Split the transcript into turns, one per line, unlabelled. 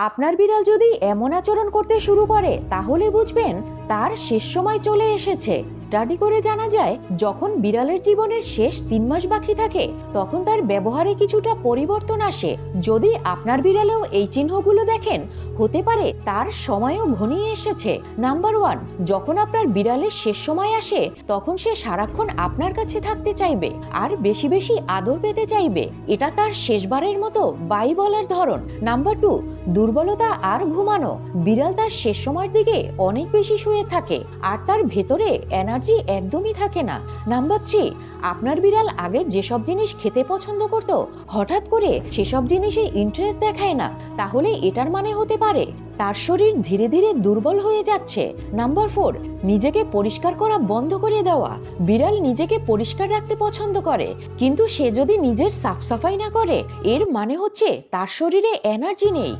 আপনার বিড়াল যদি এমন আচরণ করতে শুরু করে তাহলে বুঝবেন তার শেষ সময় চলে এসেছে। স্টাডি করে জানা যায়, যখন বিড়ালের জীবনের শেষ 3 মাস বাকি থাকে তখন তার ব্যবহারে কিছুটা পরিবর্তন আসে। যদি আপনার বিড়ালেও এই চিহ্নগুলো দেখেন, হতে পারে তার সময়ও ঘনিয়ে এসেছে। নাম্বার 1, যখন আপনার বিড়ালের শেষ সময় আসে তখন সে সারাক্ষণ আপনার কাছে থাকতে চাইবে আর বেশি বেশি আদর পেতে চাইবে। এটা তার শেষবারের মতো বাই বলার ধরন। নাম্বার 2, দুর্বলতা আর ঘুমানো। বিড়াল তার শেষ সময়ের দিকে অনেক বেশি শুয়ে থাকে আর তার ভেতরে এনার্জি একদমই থাকে না। নাম্বার 3, আপনার বিড়াল আগে যেসব জিনিস খেতে পছন্দ করত হঠাৎ করে সেসব জিনিসে ইন্টারেস্ট দেখায় না। তাহলে এটার মানে হতে পারে তার শরীর ধীরে ধীরে দুর্বল হয়ে যাচ্ছে। নাম্বার 4, নিজেকে পরিষ্কার করা বন্ধ করে দেওয়া। বিড়াল নিজেকে পরিষ্কার রাখতে পছন্দ করে, কিন্তু সে যদি নিজের সাফ সাফাই না করে এর মানে হচ্ছে তার শরীরে এনার্জি নেই।